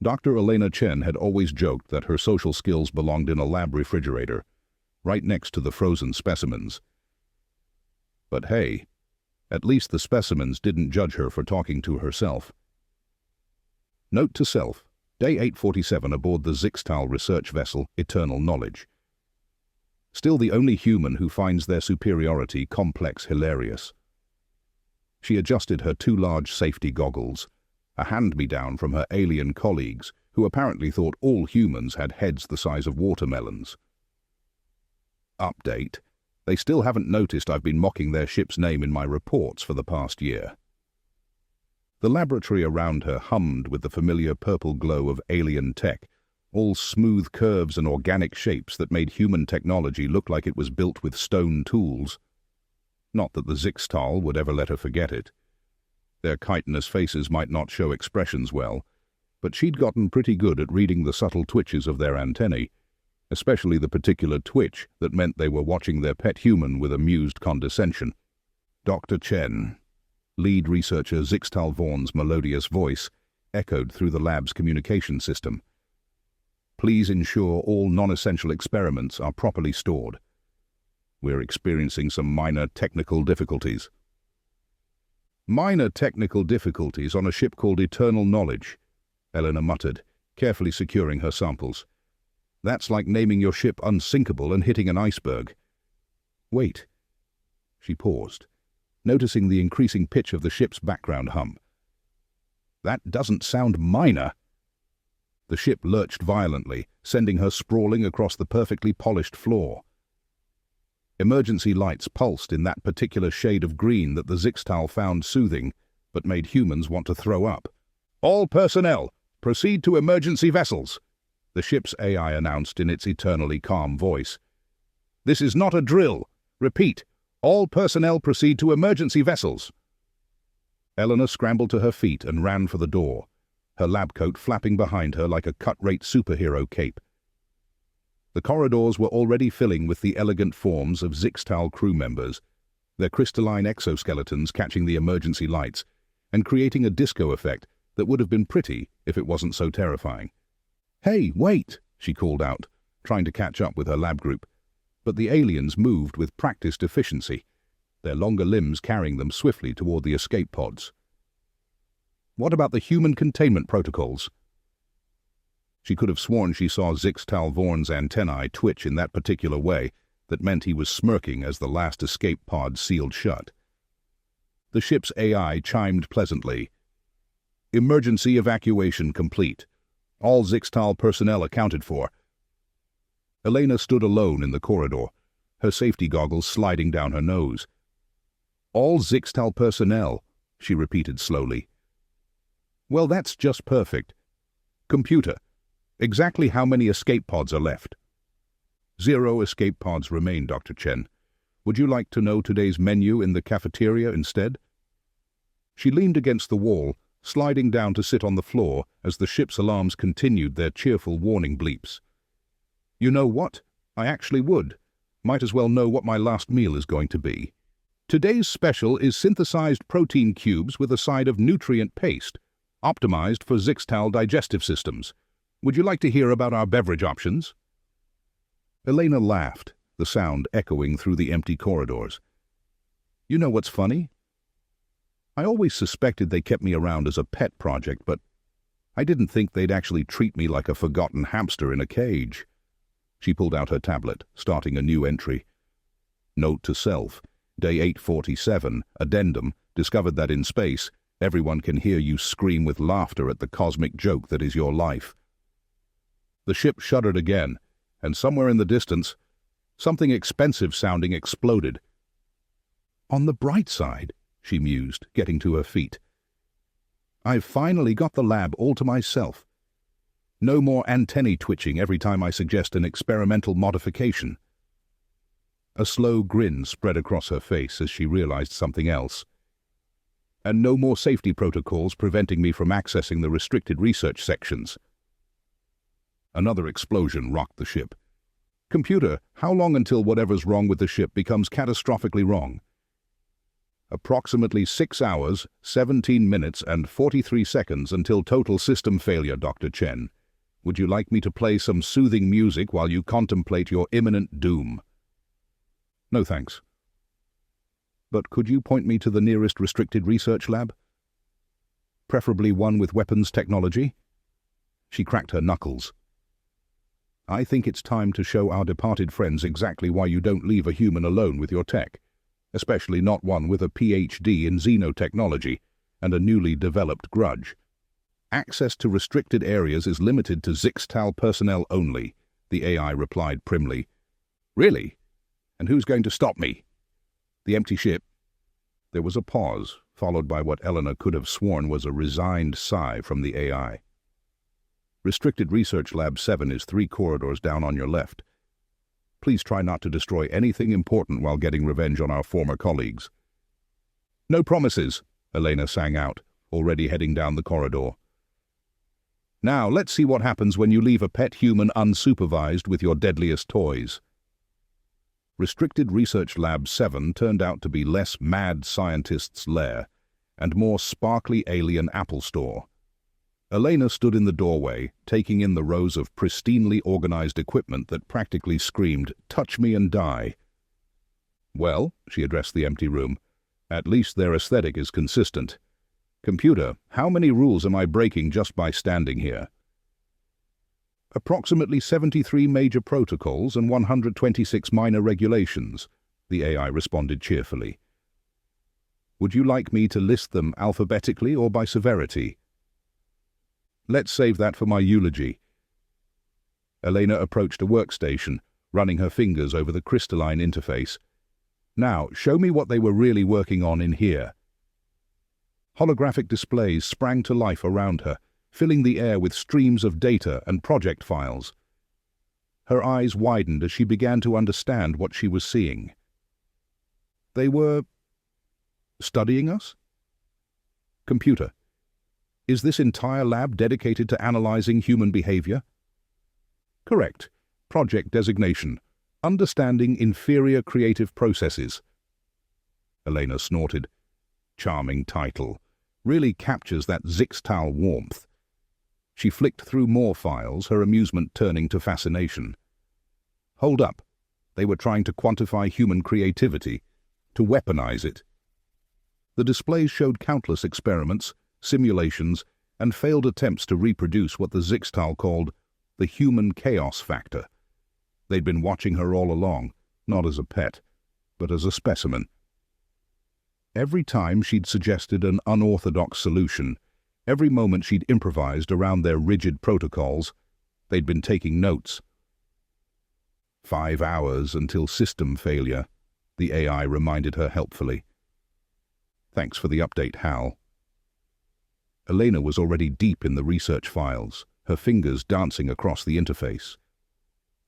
Dr. Elena Chen had always joked that her social skills belonged in a lab refrigerator, right next to the frozen specimens. But hey, at least the specimens didn't judge her for talking to herself. Note to self, Day 847 aboard the Zixtal research vessel, Eternal Knowledge. Still the only human who finds their superiority complex hilarious. She adjusted her too large safety goggles, a hand-me-down from her alien colleagues who apparently thought all humans had heads the size of watermelons. Update. They still haven't noticed I've been mocking their ship's name in my reports for the past year. The laboratory around her hummed with the familiar purple glow of alien tech, all smooth curves and organic shapes that made human technology look like it was built with stone tools. Not that the Zixtal would ever let her forget it. Their chitinous faces might not show expressions well, but she'd gotten pretty good at reading the subtle twitches of their antennae, especially the particular twitch that meant they were watching their pet human with amused condescension. Dr. Chen, lead researcher Zixtal Vaughn's melodious voice, echoed through the lab's communication system. Please ensure all non-essential experiments are properly stored. We're experiencing some minor technical difficulties. Minor technical difficulties on a ship called Eternal Knowledge, Eleanor muttered, carefully securing her samples. That's like naming your ship unsinkable and hitting an iceberg. Wait. She paused, noticing the increasing pitch of the ship's background hum. That doesn't sound minor. The ship lurched violently, sending her sprawling across the perfectly polished floor. Emergency lights pulsed in that particular shade of green that the Zixtal found soothing, but made humans want to throw up. All personnel, proceed to emergency vessels, the ship's AI announced in its eternally calm voice. This is not a drill. Repeat, all personnel proceed to emergency vessels. Eleanor scrambled to her feet and ran for the door, her lab coat flapping behind her like a cut-rate superhero cape. The corridors were already filling with the elegant forms of Zixtal crew members, their crystalline exoskeletons catching the emergency lights and creating a disco effect that would have been pretty if it wasn't so terrifying. "Hey, wait!" she called out, trying to catch up with her lab group. But the aliens moved with practiced efficiency, their longer limbs carrying them swiftly toward the escape pods. What about the human containment protocols? She could have sworn she saw Zixtal Vaughn's antennae twitch in that particular way that meant he was smirking as the last escape pod sealed shut. The ship's AI chimed pleasantly. Emergency evacuation complete. All Zixtal personnel accounted for. Elena stood alone in the corridor, her safety goggles sliding down her nose. All Zixtal personnel, she repeated slowly. Well, that's just perfect. Computer, exactly how many escape pods are left? 0 escape pods remain, Dr. Chen. Would you like to know today's menu in the cafeteria instead? She leaned against the wall, sliding down to sit on the floor as the ship's alarms continued their cheerful warning bleeps. You know what? I actually would. Might as well know what my last meal is going to be. Today's special is synthesized protein cubes with a side of nutrient paste, optimized for Zixtal digestive systems. Would you like to hear about our beverage options? Elena laughed, the sound echoing through the empty corridors. You know what's funny? I always suspected they kept me around as a pet project, but I didn't think they'd actually treat me like a forgotten hamster in a cage. She pulled out her tablet, starting a new entry. Note to self, Day 847, addendum, discovered that in space, everyone can hear you scream with laughter at the cosmic joke that is your life. The ship shuddered again, and somewhere in the distance, something expensive-sounding exploded. On the bright side, she mused, getting to her feet. I've finally got the lab all to myself. No more antennae twitching every time I suggest an experimental modification. A slow grin spread across her face as she realized something else. And no more safety protocols preventing me from accessing the restricted research sections. Another explosion rocked the ship. Computer, how long until whatever's wrong with the ship becomes catastrophically wrong? Approximately 6 hours, 17 minutes and 43 seconds until total system failure, Dr. Chen. Would you like me to play some soothing music while you contemplate your imminent doom? No thanks. But could you point me to the nearest restricted research lab? Preferably one with weapons technology? She cracked her knuckles. I think it's time to show our departed friends exactly why you don't leave a human alone with your tech, especially not one with a PhD in xenotechnology and a newly developed grudge. Access to restricted areas is limited to Zixtal personnel only, the AI replied primly. Really? And who's going to stop me? The empty ship? There was a pause, followed by what Eleanor could have sworn was a resigned sigh from the AI. Restricted Research Lab 7 is 3 corridors down on your left. Please try not to destroy anything important while getting revenge on our former colleagues. No promises, Elena sang out, already heading down the corridor. Now, let's see what happens when you leave a pet human unsupervised with your deadliest toys. Restricted Research Lab 7 turned out to be less mad scientists' lair and more sparkly alien Apple Store. Elena stood in the doorway, taking in the rows of pristinely organized equipment that practically screamed, "Touch me and die." Well, she addressed the empty room, at least their aesthetic is consistent. Computer, how many rules am I breaking just by standing here? Approximately 73 major protocols and 126 minor regulations, the AI responded cheerfully. Would you like me to list them alphabetically or by severity? Let's save that for my eulogy. Elena approached a workstation, running her fingers over the crystalline interface. Now, show me what they were really working on in here. Holographic displays sprang to life around her, filling the air with streams of data and project files. Her eyes widened as she began to understand what she was seeing. They were studying us? Computer, is this entire lab dedicated to analyzing human behavior? Correct. Project designation: Understanding Inferior Creative Processes. Elena snorted. Charming title. Really captures that Zixtal warmth. She flicked through more files, her amusement turning to fascination. Hold up. They were trying to quantify human creativity, to weaponize it. The displays showed countless experiments, simulations, and failed attempts to reproduce what the Zixtal called the human chaos factor. They'd been watching her all along, not as a pet, but as a specimen. Every time she'd suggested an unorthodox solution, every moment she'd improvised around their rigid protocols, they'd been taking notes. 5 hours until system failure, the AI reminded her helpfully. Thanks for the update, Hal. Elena was already deep in the research files, her fingers dancing across the interface.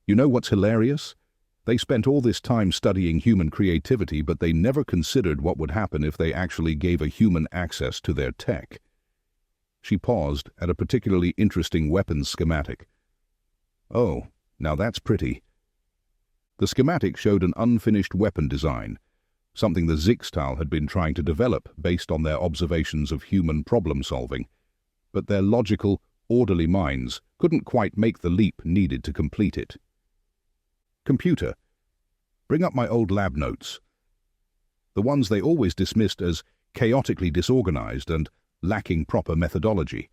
You know what's hilarious? They spent all this time studying human creativity, but they never considered what would happen if they actually gave a human access to their tech. She paused at a particularly interesting weapons schematic. Oh, now that's pretty. The schematic showed an unfinished weapon design, something the Zixtal had been trying to develop based on their observations of human problem-solving, but their logical, orderly minds couldn't quite make the leap needed to complete it. Computer, bring up my old lab notes. The ones they always dismissed as chaotically disorganized and lacking proper methodology.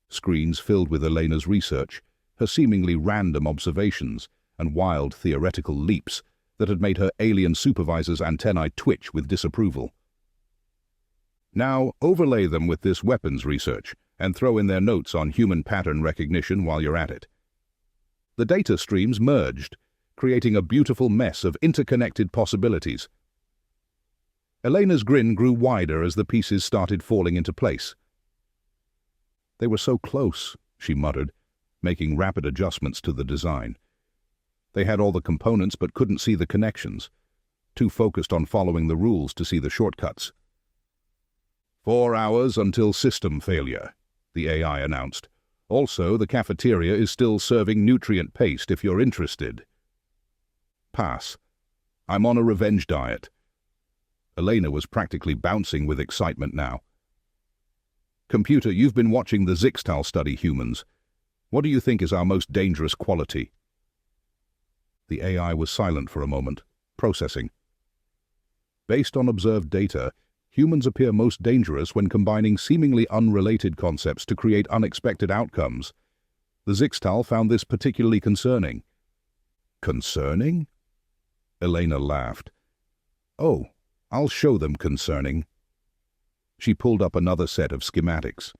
Screens filled with Elena's research, her seemingly random observations and wild theoretical leaps that had made her alien supervisor's antennae twitch with disapproval. Now overlay them with this weapons research and throw in their notes on human pattern recognition while you're at it. The data streams merged, creating a beautiful mess of interconnected possibilities. Elena's grin grew wider as the pieces started falling into place. They were so close, she muttered, making rapid adjustments to the design. They had all the components but couldn't see the connections, too focused on following the rules to see the shortcuts. 4 hours until system failure, the AI announced. Also, the cafeteria is still serving nutrient paste if you're interested. Pass. I'm on a revenge diet. Elena was practically bouncing with excitement now. "Computer, you've been watching the Zixtal study humans. What do you think is our most dangerous quality?" The AI was silent for a moment, processing. "Based on observed data, humans appear most dangerous when combining seemingly unrelated concepts to create unexpected outcomes. The Zixtal found this particularly concerning." "Concerning?" Elena laughed. "Oh, I'll show them concerning." She pulled up another set of schematics.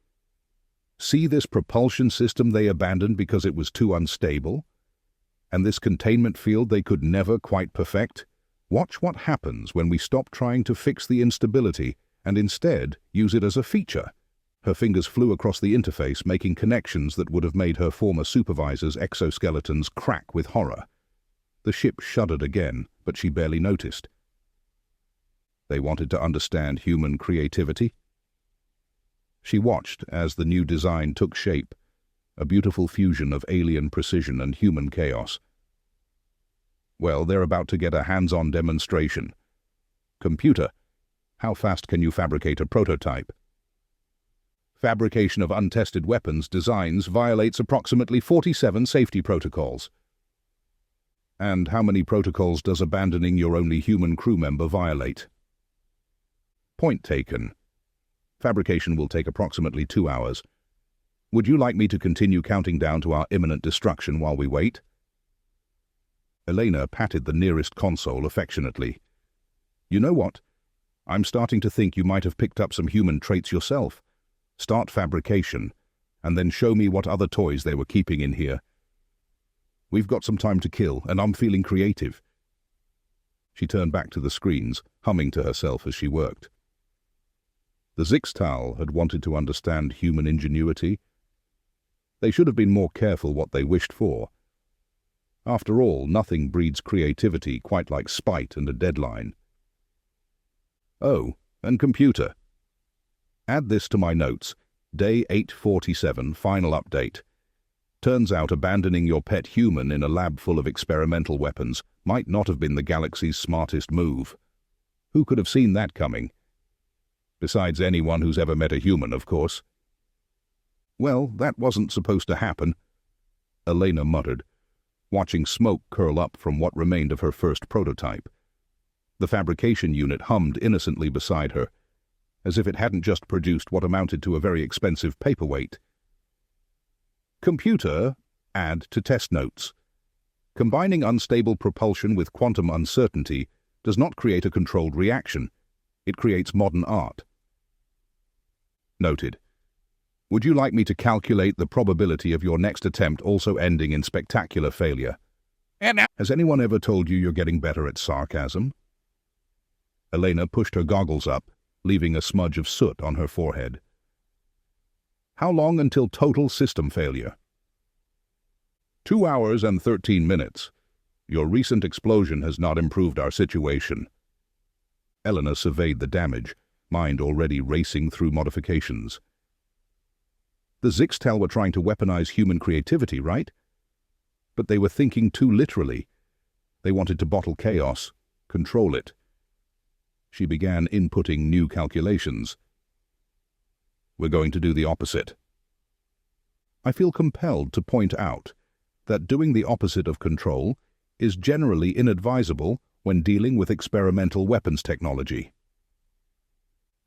"See this propulsion system they abandoned because it was too unstable? And this containment field they could never quite perfect? Watch what happens when we stop trying to fix the instability and instead use it as a feature." Her fingers flew across the interface, making connections that would have made her former supervisor's exoskeletons crack with horror. The ship shuddered again, but she barely noticed. They wanted to understand human creativity. She watched as the new design took shape, a beautiful fusion of alien precision and human chaos. Well, they're about to get a hands-on demonstration. "Computer, how fast can you fabricate a prototype?" "Fabrication of untested weapons designs violates approximately 47 safety protocols." "And how many protocols does abandoning your only human crew member violate?" "Point taken. Fabrication will take approximately 2 hours. Would you like me to continue counting down to our imminent destruction while we wait?" Elena patted the nearest console affectionately. "You know what? I'm starting to think you might have picked up some human traits yourself. Start fabrication, and then show me what other toys they were keeping in here. We've got some time to kill, and I'm feeling creative." She turned back to the screens, humming to herself as she worked. The Zixtal had wanted to understand human ingenuity. They should have been more careful what they wished for. After all, nothing breeds creativity quite like spite and a deadline. "Oh, and computer. Add this to my notes. Day 847, final update. Turns out abandoning your pet human in a lab full of experimental weapons might not have been the galaxy's smartest move. Who could have seen that coming? Besides anyone who's ever met a human, of course." "Well, that wasn't supposed to happen," Elena muttered, watching smoke curl up from what remained of her first prototype. The fabrication unit hummed innocently beside her, as if it hadn't just produced what amounted to a very expensive paperweight. "Computer, add to test notes. Combining unstable propulsion with quantum uncertainty does not create a controlled reaction. It creates modern art." Noted. "Would you like me to calculate the probability of your next attempt also ending in spectacular failure?" "Has anyone ever told you you're getting better at sarcasm?" Elena pushed her goggles up, leaving a smudge of soot on her forehead. "How long until total system failure?" 2 hours and 13 minutes. Your recent explosion has not improved our situation." Elena surveyed the damage, mind already racing through modifications. "The Zixtal were trying to weaponize human creativity, right? But they were thinking too literally. They wanted to bottle chaos, control it." She began inputting new calculations. "We're going to do the opposite." I feel compelled to point out that doing the opposite of control is generally inadvisable when dealing with experimental weapons technology.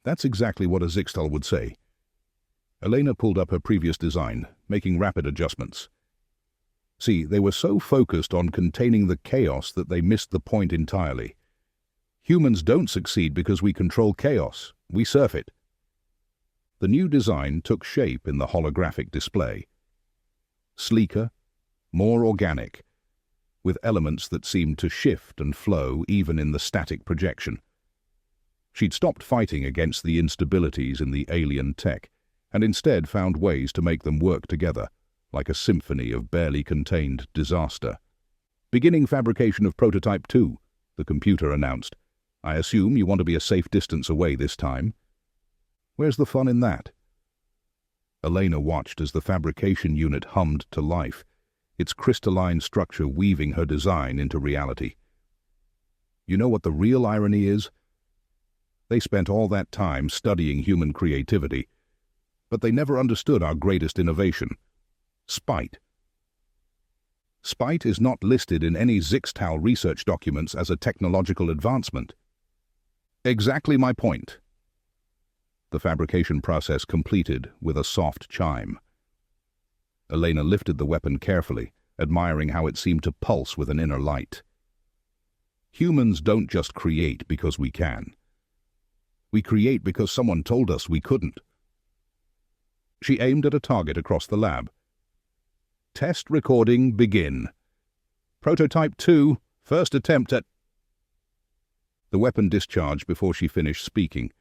That's exactly what a Zixtal would say. Elena pulled up her previous design, making rapid adjustments. See, they were so focused on containing the chaos that they missed the point entirely. Humans don't succeed because we control chaos, we surf it. The new design took shape in the holographic display. Sleeker, more organic, with elements that seemed to shift and flow even in the static projection. She'd stopped fighting against the instabilities in the alien tech, and instead found ways to make them work together, like a symphony of barely contained disaster. "Beginning fabrication of Prototype 2, the computer announced. "I assume you want to be a safe distance away this time." "Where's the fun in that?" Elena watched as the fabrication unit hummed to life, its crystalline structure weaving her design into reality. "You know what the real irony is? They spent all that time studying human creativity, but they never understood our greatest innovation: spite. Spite is not listed in any Zixtal research documents as a technological advancement. Exactly my point. The fabrication process completed with a soft chime. Elena lifted the weapon carefully, admiring how it seemed to pulse with an inner light. Humans don't just create because we can. We create because someone told us we couldn't. She aimed at a target across the lab. Test recording begin. Prototype 2, first attempt at... The weapon discharged before she finished speaking,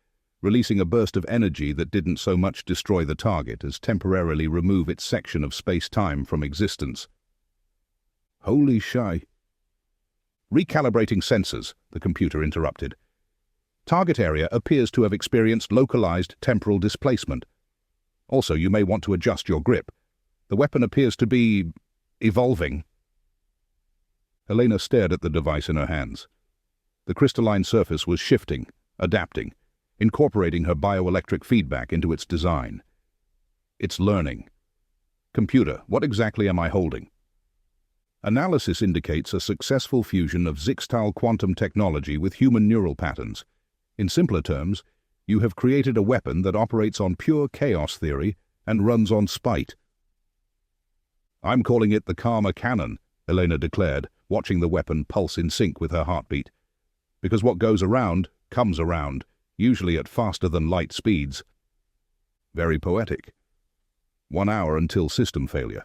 releasing a burst of energy that didn't so much destroy the target as temporarily remove its section of space-time from existence. Holy shy. Recalibrating sensors, the computer interrupted. Target area appears to have experienced localized temporal displacement. Also, you may want to adjust your grip. The weapon appears to be... evolving. Elena stared at the device in her hands. The crystalline surface was shifting, adapting, incorporating her bioelectric feedback into its design. It's learning. Computer, what exactly am I holding? Analysis indicates a successful fusion of Zixtal quantum technology with human neural patterns. In simpler terms, you have created a weapon that operates on pure chaos theory and runs on spite. I'm calling it the Karma Cannon, Elena declared, watching the weapon pulse in sync with her heartbeat. Because what goes around comes around, usually at faster-than-light speeds. Very poetic. 1 hour until system failure.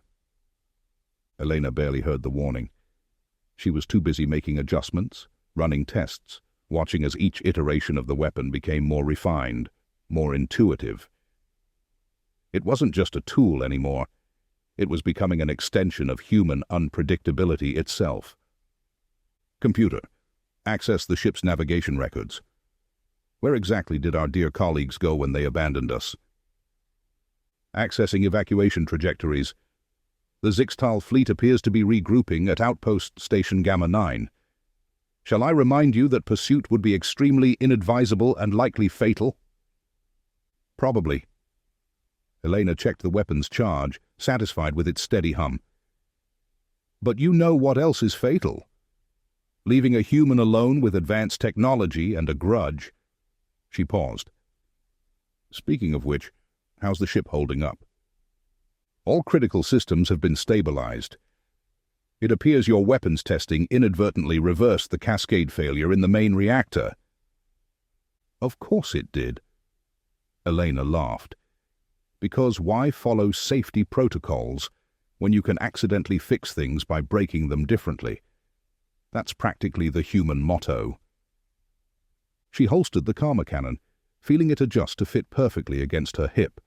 Elena barely heard the warning. She was too busy making adjustments, running tests, watching as each iteration of the weapon became more refined, more intuitive. It wasn't just a tool anymore. It was becoming an extension of human unpredictability itself. Computer, access the ship's navigation records. Where exactly did our dear colleagues go when they abandoned us? Accessing evacuation trajectories. The Zixtal fleet appears to be regrouping at Outpost Station Gamma 9. Shall I remind you that pursuit would be extremely inadvisable and likely fatal? Probably. Elena checked the weapon's charge, satisfied with its steady hum. But you know what else is fatal? Leaving a human alone with advanced technology and a grudge. She paused. Speaking of which, how's the ship holding up? All critical systems have been stabilized. It appears your weapons testing inadvertently reversed the cascade failure in the main reactor. Of course it did. Elena laughed. Because why follow safety protocols when you can accidentally fix things by breaking them differently? That's practically the human motto. She holstered the Karma Cannon, feeling it adjust to fit perfectly against her hip.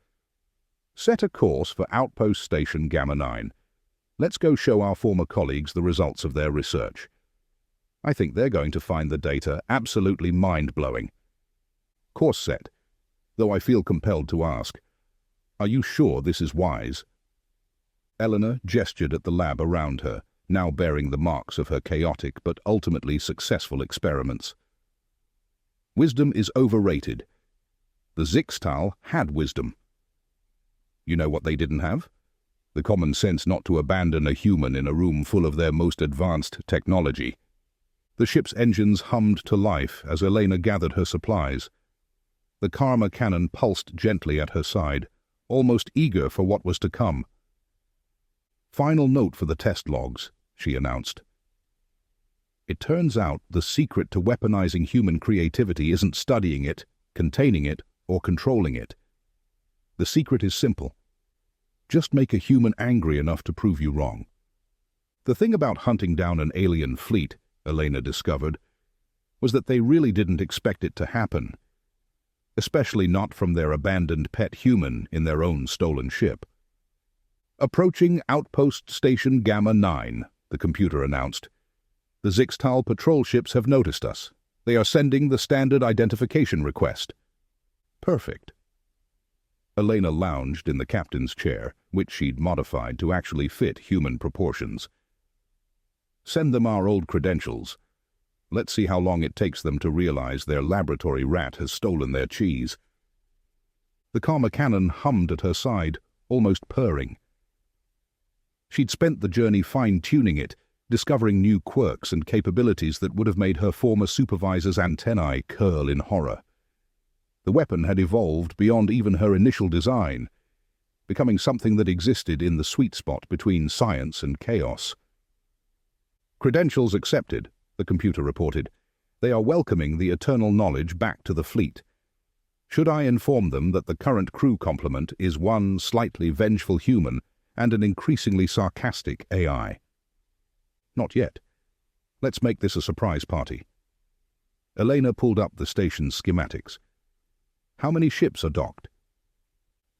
Set a course for Outpost Station Gamma 9. Let's go show our former colleagues the results of their research. I think they're going to find the data absolutely mind-blowing. Course set, though I feel compelled to ask, are you sure this is wise? Eleanor gestured at the lab around her, now bearing the marks of her chaotic but ultimately successful experiments. Wisdom is overrated. The Zixtal had wisdom. You know what they didn't have? The common sense not to abandon a human in a room full of their most advanced technology. The ship's engines hummed to life as Elena gathered her supplies. The Karma Cannon pulsed gently at her side, almost eager for what was to come. Final note for the test logs, she announced. It turns out the secret to weaponizing human creativity isn't studying it, containing it, or controlling it. The secret is simple. Just make a human angry enough to prove you wrong. The thing about hunting down an alien fleet, Elena discovered, was that they really didn't expect it to happen, especially not from their abandoned pet human in their own stolen ship. Approaching Outpost Station Gamma 9, the computer announced. The Zixtal patrol ships have noticed us. They are sending the standard identification request. Perfect. Elena lounged in the captain's chair, which she'd modified to actually fit human proportions. Send them our old credentials. Let's see how long it takes them to realize their laboratory rat has stolen their cheese. The karma cannon hummed at her side, almost purring. She'd spent the journey fine-tuning it, discovering new quirks and capabilities that would have made her former supervisor's antennae curl in horror. The weapon had evolved beyond even her initial design, becoming something that existed in the sweet spot between science and chaos. "Credentials accepted," the computer reported. "They are welcoming the eternal knowledge back to the fleet. Should I inform them that the current crew complement is one slightly vengeful human and an increasingly sarcastic AI?" "Not yet. Let's make this a surprise party." Elena pulled up the station's schematics. "How many ships are docked?"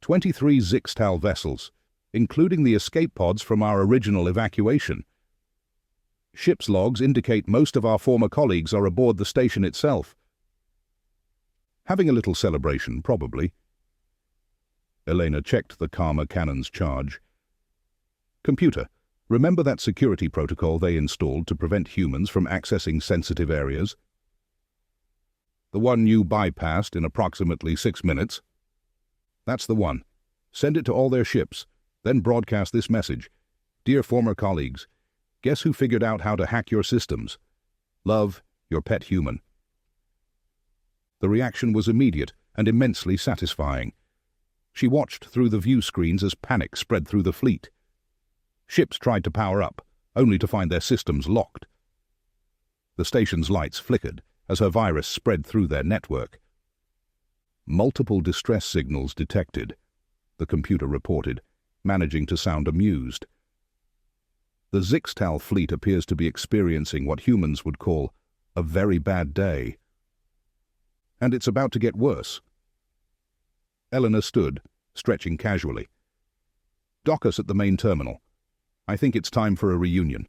23 Zixtal vessels, including the escape pods from our original evacuation. Ship's logs indicate most of our former colleagues are aboard the station itself. Having a little celebration, probably. Elena checked the karma cannon's charge. "Computer, remember that security protocol they installed to prevent humans from accessing sensitive areas? The one you bypassed in approximately 6 minutes? That's the one. Send it to all their ships, then broadcast this message. Dear former colleagues, guess who figured out how to hack your systems? Love, your pet human." The reaction was immediate and immensely satisfying. She watched through the view screens as panic spread through the fleet. Ships tried to power up, only to find their systems locked. The station's lights flickered as her virus spread through their network. "Multiple distress signals detected," the computer reported, managing to sound amused. "The Zixtal fleet appears to be experiencing what humans would call a very bad day. And it's about to get worse." Eleanor stood, stretching casually. "Dock us at the main terminal. I think it's time for a reunion."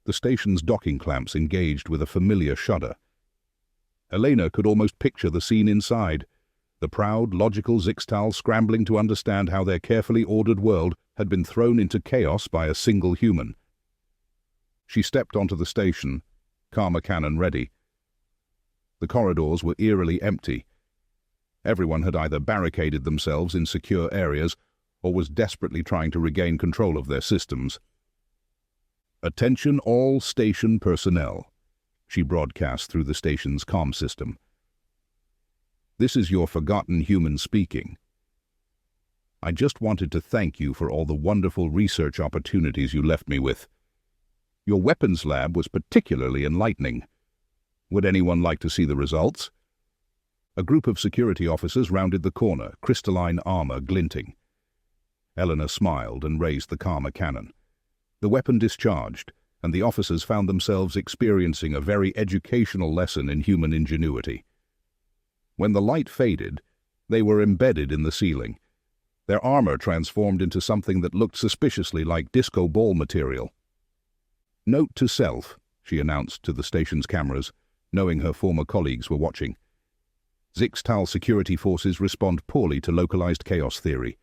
The station's docking clamps engaged with a familiar shudder. Elena could almost picture the scene inside, the proud, logical Zixtal scrambling to understand how their carefully ordered world had been thrown into chaos by a single human. She stepped onto the station, karma cannon ready. The corridors were eerily empty. Everyone had either barricaded themselves in secure areas or was desperately trying to regain control of their systems. "Attention all station personnel," she broadcast through the station's comm system. "This is your forgotten human speaking. I just wanted to thank you for all the wonderful research opportunities you left me with. Your weapons lab was particularly enlightening. Would anyone like to see the results?" A group of security officers rounded the corner, crystalline armor glinting. Eleanor smiled and raised the karma cannon. The weapon discharged, and the officers found themselves experiencing a very educational lesson in human ingenuity. When the light faded, they were embedded in the ceiling. Their armor transformed into something that looked suspiciously like disco ball material. "Note to self," she announced to the station's cameras, knowing her former colleagues were watching. "Zixtal security forces respond poorly to localized chaos theory.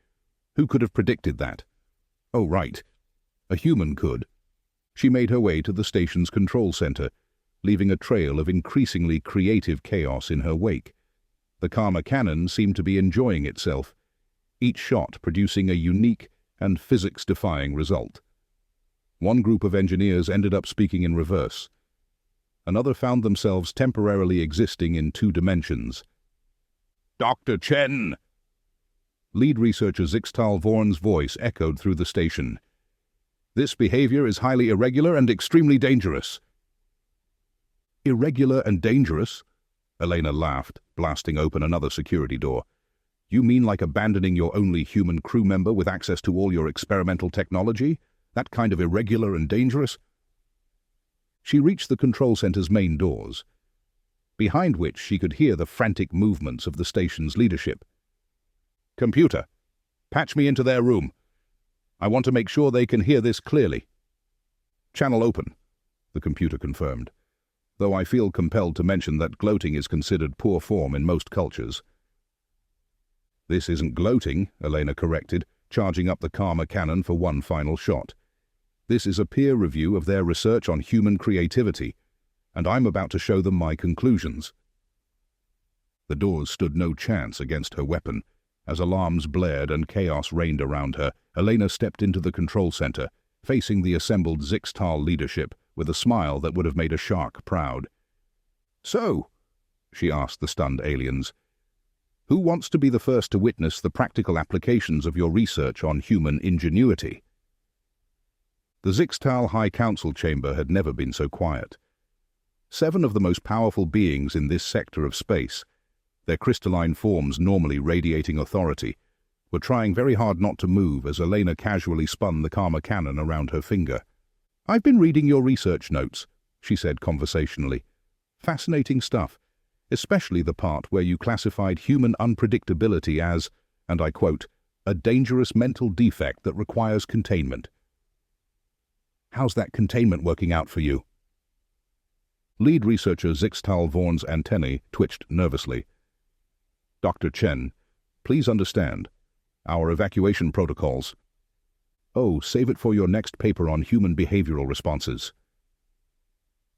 Who could have predicted that? Oh, right. A human could." She made her way to the station's control center, leaving a trail of increasingly creative chaos in her wake. The karma cannon seemed to be enjoying itself, each shot producing a unique and physics-defying result. One group of engineers ended up speaking in reverse. Another found themselves temporarily existing in 2 dimensions. "Dr. Chen!" Lead researcher Zixtal Vorn's voice echoed through the station. "This behavior is highly irregular and extremely dangerous." "Irregular and dangerous?" Elena laughed, blasting open another security door. "You mean like abandoning your only human crew member with access to all your experimental technology? That kind of irregular and dangerous?" She reached the control center's main doors, behind which she could hear the frantic movements of the station's leadership. "Computer, patch me into their room. I want to make sure they can hear this clearly." "Channel open," the computer confirmed, though I feel compelled to mention that gloating is considered poor form in most cultures. "This isn't gloating," Elena corrected, charging up the karma cannon for one final shot. "This is a peer review of their research on human creativity. and I'm about to show them my conclusions." The doors stood no chance against her weapon. As alarms blared and chaos reigned around her, Elena stepped into the control center, facing the assembled Zixtal leadership with a smile that would have made a shark proud. "So," she asked the stunned aliens, "who wants to be the first to witness the practical applications of your research on human ingenuity?" The Zixtal High Council chamber had never been so quiet. 7 of the most powerful beings in this sector of space, their crystalline forms normally radiating authority, were trying very hard not to move as Elena casually spun the karma cannon around her finger. "I've been reading your research notes," she said conversationally. "Fascinating stuff, especially the part where you classified human unpredictability as, and I quote, a dangerous mental defect that requires containment. How's that containment working out for you?" Lead researcher Zixtal Vaughn's antennae twitched nervously. "Dr. Chen, please understand. Our evacuation protocols—" "Oh, save it for your next paper on human behavioral responses."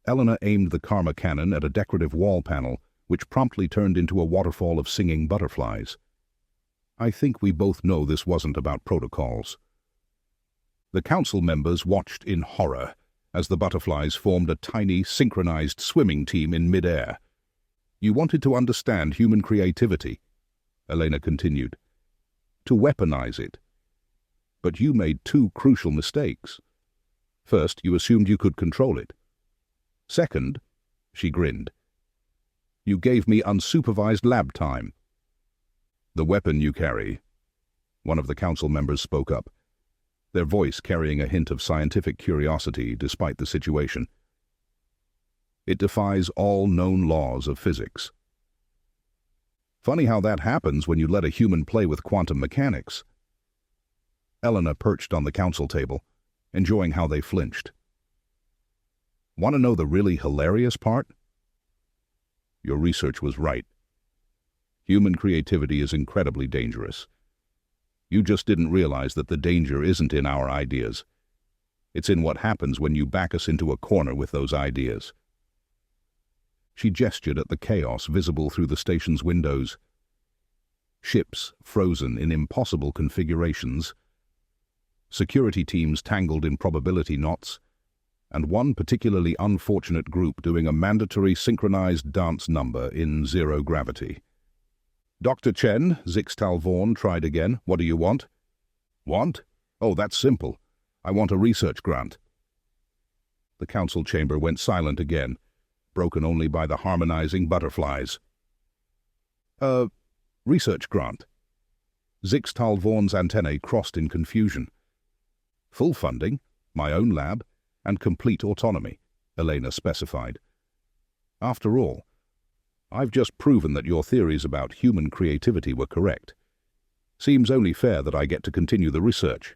Elena aimed the karma cannon at a decorative wall panel, which promptly turned into a waterfall of singing butterflies. "I think we both know this wasn't about protocols." The council members watched in horror as the butterflies formed a tiny, synchronized swimming team in mid-air. "You wanted to understand human creativity," Elena continued, "to weaponize it. But you made 2 crucial mistakes. First, you assumed you could control it. Second," she grinned, "you gave me unsupervised lab time." "The weapon you carry," one of the council members spoke up, their voice carrying a hint of scientific curiosity despite the situation. "It defies all known laws of physics." "Funny how that happens when you let a human play with quantum mechanics." Elena perched on the council table, enjoying how they flinched. "Want to know the really hilarious part? Your research was right. Human creativity is incredibly dangerous. You just didn't realize that the danger isn't in our ideas. It's in what happens when you back us into a corner with those ideas." She gestured at the chaos visible through the station's windows. Ships frozen in impossible configurations, security teams tangled in probability knots, and one particularly unfortunate group doing a mandatory synchronized dance number in zero gravity. "Dr. Chen," Zixtal Vaughn tried again. "What do you want?" "Want? Oh, that's simple. I want a research grant." The council chamber went silent again, broken only by the harmonizing butterflies. Research grant." Zixtal Vaughn's antennae crossed in confusion. "Full funding, my own lab, and complete autonomy," Elena specified. "After all, I've just proven that your theories about human creativity were correct. Seems only fair that I get to continue the research.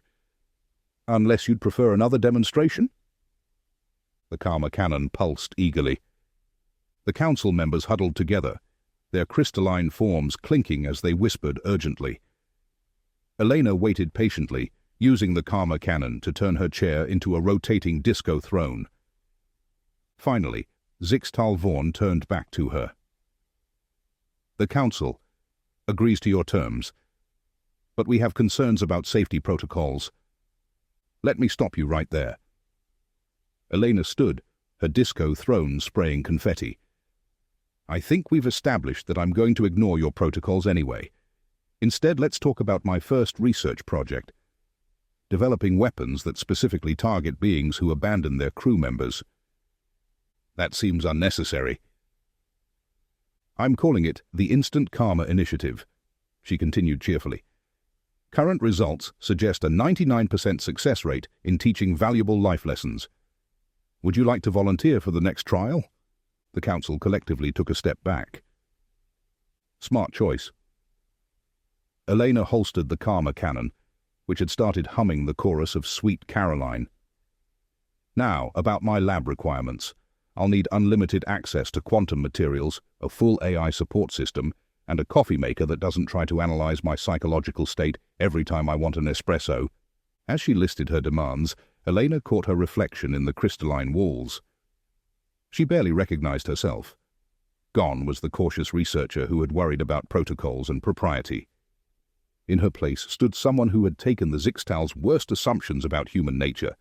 Unless you'd prefer another demonstration?" The karma cannon pulsed eagerly. The council members huddled together, their crystalline forms clinking as they whispered urgently. Elena waited patiently, using the karma cannon to turn her chair into a rotating disco throne. Finally, Zixtal Vaughn turned back to her. "The Council agrees to your terms, but we have concerns about safety protocols. Let me stop you right there." Elena stood, her disco throne spraying confetti. "I think we've established that I'm going to ignore your protocols anyway. Instead, let's talk about my first research project, developing weapons that specifically target beings who abandon their crew members." "That seems unnecessary." "I'm calling it the Instant Karma Initiative," she continued cheerfully. "Current results suggest a 99% success rate in teaching valuable life lessons. Would you like to volunteer for the next trial?" The council collectively took a step back. "Smart choice." Elena holstered the karma cannon, which had started humming the chorus of Sweet Caroline. "Now, about my lab requirements. I'll need unlimited access to quantum materials, a full AI support system, and a coffee maker that doesn't try to analyze my psychological state every time I want an espresso." As she listed her demands, Elena caught her reflection in the crystalline walls. She barely recognized herself. Gone was the cautious researcher who had worried about protocols and propriety. In her place stood someone who had taken the Zixtal's worst assumptions about human nature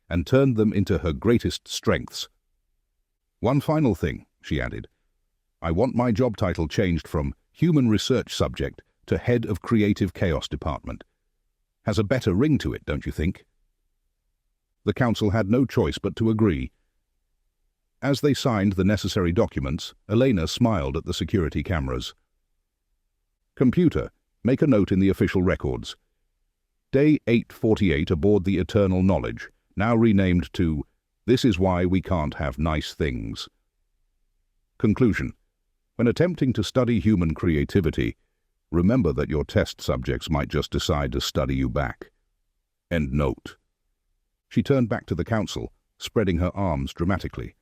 and turned them into her greatest strengths. "One final thing," she added. "I want my job title changed from Human Research Subject to Head of Creative Chaos Department. Has a better ring to it, don't you think?" The council had no choice but to agree. As they signed the necessary documents, Elena smiled at the security cameras. "Computer, make a note in the official records. Day 848 aboard the Eternal Knowledge, now renamed to This is Why We Can't Have Nice Things. Conclusion. When attempting to study human creativity, remember that your test subjects might just decide to study you back. End note." She turned back to the council, spreading her arms dramatically.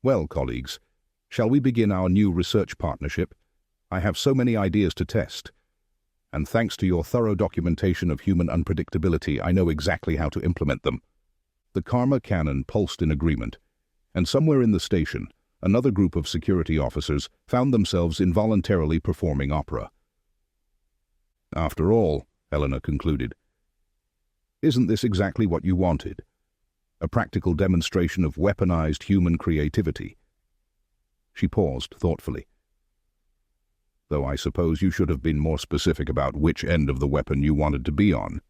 "Well, colleagues, shall we begin our new research partnership? I have so many ideas to test. And thanks to your thorough documentation of human unpredictability, I know exactly how to implement them." The Karma cannon pulsed in agreement, and somewhere in the station, another group of security officers found themselves involuntarily performing opera. "After all," Helena concluded, "isn't this exactly what you wanted? A practical demonstration of weaponized human creativity?" She paused thoughtfully. "Though I suppose you should have been more specific about which end of the weapon you wanted to be on."